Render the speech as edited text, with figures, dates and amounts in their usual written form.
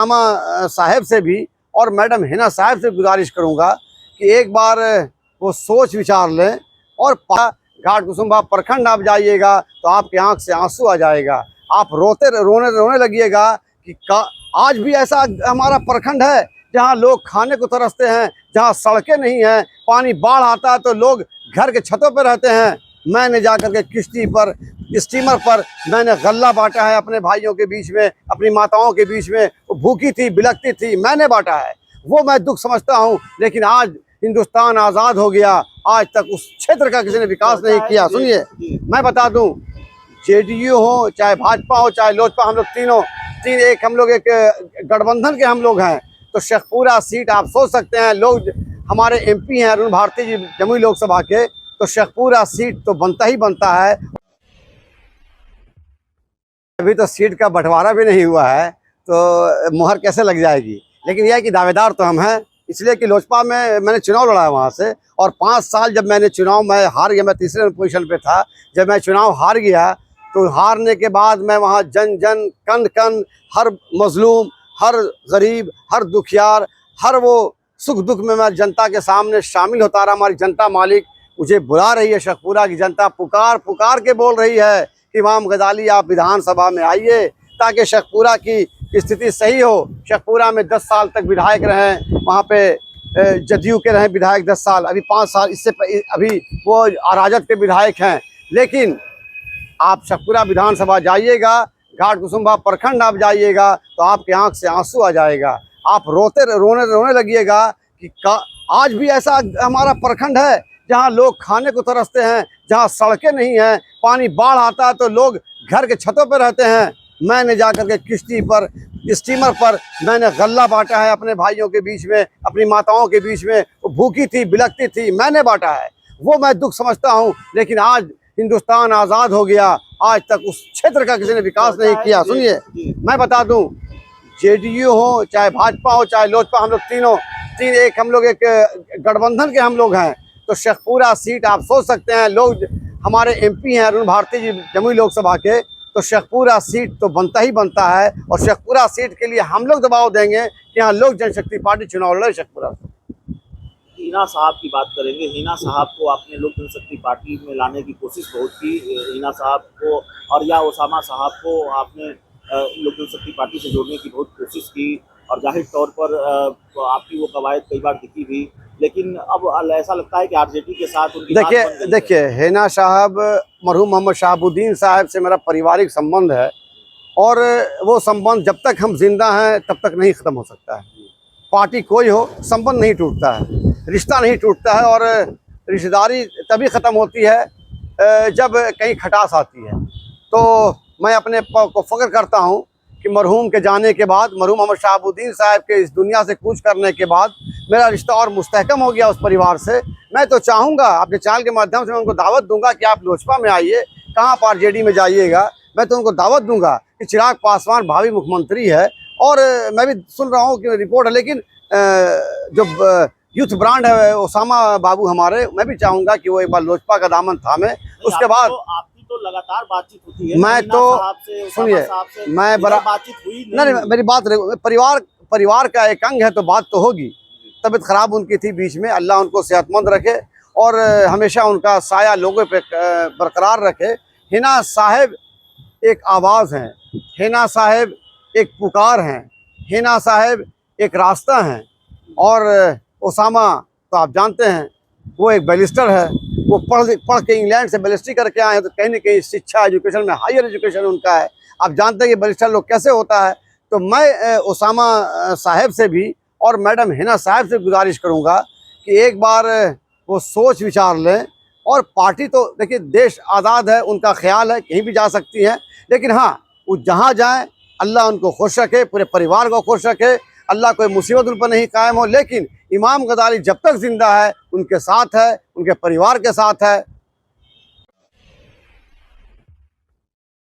साहब से भी और मैडम हिना साहब से गुजारिश करूंगा कि एक बार वो सोच विचार लें और घाटकुसुम्भा प्रखंड आप जाइएगा तो आपकी आंख से आंसू आ जाएगा। आप रोने लगिएगा कि आज भी ऐसा हमारा प्रखंड है जहां लोग खाने को तरसते हैं, जहां सड़कें नहीं हैं, पानी बाढ़ आता है तो लोग घर के छतों पर रहते हैं। मैंने जाकर के किश्ती पर, स्टीमर पर मैंने गल्ला बांटा है अपने भाइयों के बीच में, अपनी माताओं के बीच में। वो भूखी थी, बिलखती थी, मैंने बांटा है, वो मैं दुख समझता हूँ। लेकिन आज हिंदुस्तान आज़ाद हो गया, आज तक उस क्षेत्र का किसी ने विकास नहीं किया। सुनिए, मैं बता दूं, जेडीयू हो चाहे भाजपा हो चाहे लोजपा, हम लोग हम लोग एक गठबंधन के हम लोग हैं। तो शेखपुरा सीट आप सोच सकते हैं, लोग हमारे एमपी हैं अरुण भारती जी जमुई लोकसभा के, तो शेखपुरा सीट तो बनता ही बनता है। अभी तो सीट का बंटवारा भी नहीं हुआ है तो मुहर कैसे लग जाएगी। लेकिन यह है कि दावेदार तो हम हैं, इसलिए कि लोजपा में मैंने चुनाव लड़ा है वहाँ से, और 5 साल जब मैंने चुनाव में हार गया, मैं तीसरे पोजीशन पे था, जब मैं चुनाव हार गया तो हारने के बाद मैं वहाँ जन जन कन कन, हर मजलूम, हर गरीब, हर दुखियार, हर वो सुख दुख में मैं जनता के सामने शामिल होता रहा। हमारी जनता मालिक मुझे बुला रही है, शेखपुरा की जनता पुकार के बोल रही है कि इमाम गजाली आप विधानसभा में आइए ताकि शेखपुरा की स्थिति सही हो। शेखपुरा में 10 साल तक विधायक रहे, वहाँ पे जदयू के रहे विधायक 10 साल, अभी 5 साल इससे अभी वो राजद के विधायक हैं। लेकिन आप शेखपुरा विधानसभा जाइएगा, घाटकुसुम्भा प्रखंड आप जाइएगा तो आपकी आंख से आंसू आ जाएगा। आप रोने लगिएगा कि आज भी ऐसा हमारा प्रखंड है जहां लोग खाने को तरसते हैं, जहां सड़कें नहीं हैं, पानी बाढ़ आता है तो लोग घर के छतों पर रहते हैं। मैंने जाकर के किश्ती पर, स्टीमर पर मैंने गल्ला बांटा है अपने भाइयों के बीच में, अपनी माताओं के बीच में। वो भूखी थी, बिलखती थी, मैंने बांटा है, वो मैं दुख समझता हूँ। लेकिन आज हिंदुस्तान आज़ाद हो गया, आज तक उस क्षेत्र का किसी ने विकास नहीं किया। सुनिए, मैं बता दूं, जेडीयू हो चाहे भाजपा हो चाहे लोजपा, हम लोग हम लोग एक गठबंधन के हम लोग हैं। तो शेखपुरा सीट आप सोच सकते हैं, लोग हमारे एमपी हैं अरुण भारती जी जमुई लोकसभा के, तो शेखपुरा सीट तो बनता ही बनता है। और शेखपुरा सीट के लिए हम लोग दबाव देंगे कि यहाँ लोक जनशक्ति पार्टी चुनाव लड़े शेखपुरा। हिना साहब की बात करेंगे। हिना साहब को आपने लोक जनशक्ति पार्टी में लाने की कोशिश बहुत की, हिना साहब को और या ओसामा साहब को आपने लोक जनशक्ति पार्टी से जोड़ने की बहुत कोशिश की, और जाहिर तौर पर आपकी वो कवायद कई बार दिखी भी। लेकिन अब ऐसा लगता है कि आरजेडी के साथ उनकी देखिए हिना साहब, मरहूम मोहम्मद शहाबुद्दीन साहब से मेरा पारिवारिक संबंध है, और वो संबंध जब तक हम जिंदा हैं तब तक नहीं ख़त्म हो सकता है। पार्टी कोई हो, संबंध नहीं टूटता है, रिश्ता नहीं टूटता है, और रिश्तेदारी तभी ख़त्म होती है जब कहीं खटास आती है। तो मैं अपने को फ़ख्र करता हूँ कि मरहूम के जाने के बाद, मरहूम मोहम्मद शहाबुद्दीन साहब के इस दुनिया से कूच करने के बाद मेरा रिश्ता और मुस्तहकम हो गया उस परिवार से। मैं तो चाहूँगा, आपके चैनल के माध्यम से मैं उनको दावत दूंगा कि आप लोजपा में आइए, कहाँ पर आरजेडी में जाइएगा। मैं तो उनको दावत दूंगा कि चिराग पासवान भावी मुख्यमंत्री है, और मैं भी सुन रहा हूँ कि रिपोर्ट है, लेकिन जो यूथ ब्रांड है ओसामा बाबू हमारे, मैं भी चाहूँगा कि वो एक बार लोजपा का दामन थामे। उसके बाद आपकी तो लगातार बातचीत होती है, मैं तो सुनिए, मैं बड़ा बातचीत हुई नहीं, मेरी बात परिवार का एक अंग है तो बात तो होगी। तबीयत ख़राब उनकी थी बीच में, अल्लाह उनको सेहतमंद रखे और हमेशा उनका साया लोगों पे बरकरार रखे। हिना साहब एक आवाज़ हैं, हिना साहब एक पुकार हैं, हिना साहब एक रास्ता हैं। और ओसामा तो आप जानते हैं वो एक बैरिस्टर है, वो पढ़ के इंग्लैंड से बैरिस्ट्री करके आए हैं, तो कहीं ना कहीं शिक्षा एजुकेशन में हायर एजुकेशन उनका है। आप जानते हैं कि बैरिस्टर लोग कैसे होता है। तो मैं ओसामा साहब से भी और मैडम हिना साहब से गुजारिश करूंगा कि एक बार वो सोच विचार लें। और पार्टी तो देखिए देश आज़ाद है, उनका ख्याल है कहीं भी जा सकती हैं, लेकिन हाँ वो जहाँ जाएं अल्लाह उनको खुश रखे, पूरे परिवार को खुश रखे, अल्लाह कोई मुसीबत उन पर नहीं कायम हो। लेकिन इमाम गजाली जब तक ज़िंदा है उनके साथ है, उनके परिवार के साथ है।